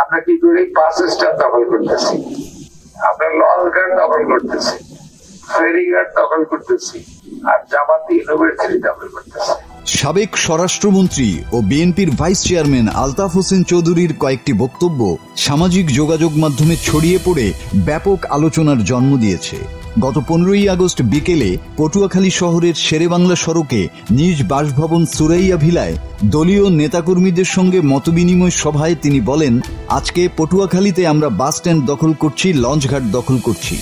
আমরা কি করি, বাস স্ট্যান্ড দখল করতেছি, আমরা লঞ্চঘাট দখল করতেছি, ফেরিঘাট দখল করতেছি, আর জামাতি ইউনিভার্সিটি দখল করতেছি। সাবেক স্বরাষ্ট্রমন্ত্রী ও বিএনপির ভাইস চেয়ারম্যান আলতাফ হোসেন চৌধুরীর কয়েকটি বক্তব্য সামাজিক যোগাযোগ মাধ্যমে ছড়িয়ে পড়ে ব্যাপক আলোচনার জন্ম দিয়েছে। গত 15ই আগস্ট বিকেলে পটুয়াখালী শহরের শেরেবাংলা সড়কে নিজ বাসভবন সুরাইয়া ভিলায় দলীয় নেতাকর্মীদের সঙ্গে মতবিনিময় সভায় তিনি বলেন, আজকে পটুয়াখালীতে আমরা বাস স্ট্যান্ড দখল করছি, লঞ্চঘাট দখল করছি,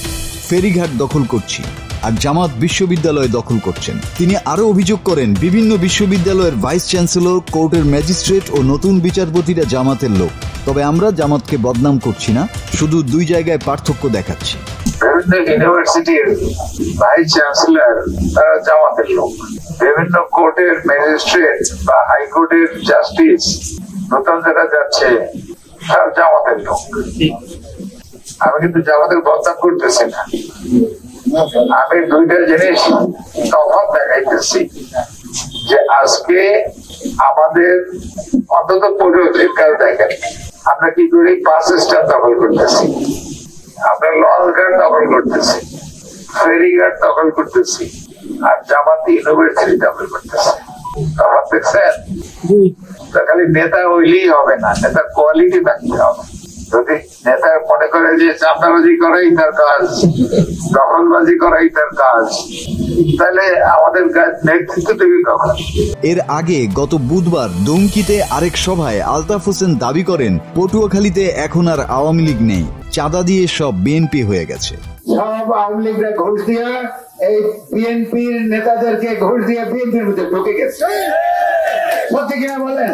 ফেরিঘাট দখল করছি, আর জামাত বিশ্ববিদ্যালয় দখল করছেন। তিনি আরো অভিযোগ করেন, বিভিন্ন বিশ্ববিদ্যালয়ের ভাইস চ্যান্সেলর, কোর্টের ম্যাজিস্ট্রেট ও নতুন বিচারপতিরা জামাতের লোক। তবে আমরা জামাতকে বদনাম করছি না, শুধু দুই জায়গায় পার্থক্য দেখাচ্ছি। বিভিন্ন ইউনিভার্সিটির ভাইস চ্যান্সেলর তারা জামাতের লোক, বিভিন্ন কোর্টের ম্যাজিস্ট্রেট বা হাইকোর্টের জাস্টিস নতুন যারা যাচ্ছে তারা জামাতের লোক। আমি কিন্তু জামাতের বদনাম করতেছি না, আমি দুইটা জিনিস তফাৎ দেখাইতেছি যে আজকে আমাদের অন্তত পরিকাল দেখেন, আমরা কি করি, বাস স্ট্যান্ড দখল করতেছি, আমরা লঞ্চঘাট দখল করতেছি, ফেরিঘাট দখল করতেছি, আর জামাতি ইউনিভার্সিটি দখল করতেছি। তফাৎ দেখছেন? খালি নেতা হইলেই হবে না, নেতার কোয়ালিটি থাকতে হবে। যদি নেতা মনে করে যে চাঁদাবাজি করাই তার কাজ, দখলবাজি করাই তার কাজ, তাহলে আমাদের নেতৃত্ব দেবে কখন? এর আগে গত বুধবার দুমকিতে আরেক সভায় আলতাফ হোসেন দাবি করেন, পটুয়াখালীতে এখন আর আওয়ামী লীগ নেই, চাঁদা দিয়ে সব বিএনপি হয়ে গেছে। সব আওয়ামী লীগরা ঘুষ দিয়া এই বিএনপির নেতাদেরকে ঘুষ দিয়ে বিএনপির মধ্যে ঢুকে গেছে। সত্যি কিনা বলেন?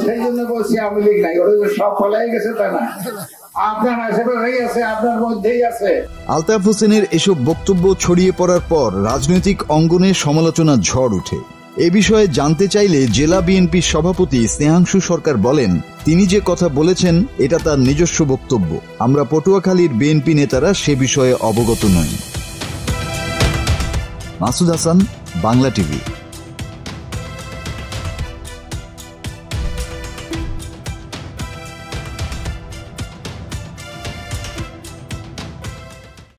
সেই জন্য বলছি আওয়ামী লীগ নাই, ওরা সব ফলাই গেছে তা না, আপনার আশেপাশেই আছে, আপনার মধ্যেই আছে। আলতাফ হোসেনের এসব বক্তব্য ছড়িয়ে পড়ার পর রাজনৈতিক অঙ্গনে সমালোচনার ঝড় ওঠে। এ বিষয়ে জানতে চাইলে জেলা বিএনপির সভাপতি স্নেহাংশু সরকার বলেন, তিনি যে কথা বলেছেন এটা তার নিজস্ব বক্তব্য, আমরা পটুয়াখালীর বিএনপি নেতারা সে বিষয়ে অবগত নই। মাসুদ হাসান, বাংলা টিভি।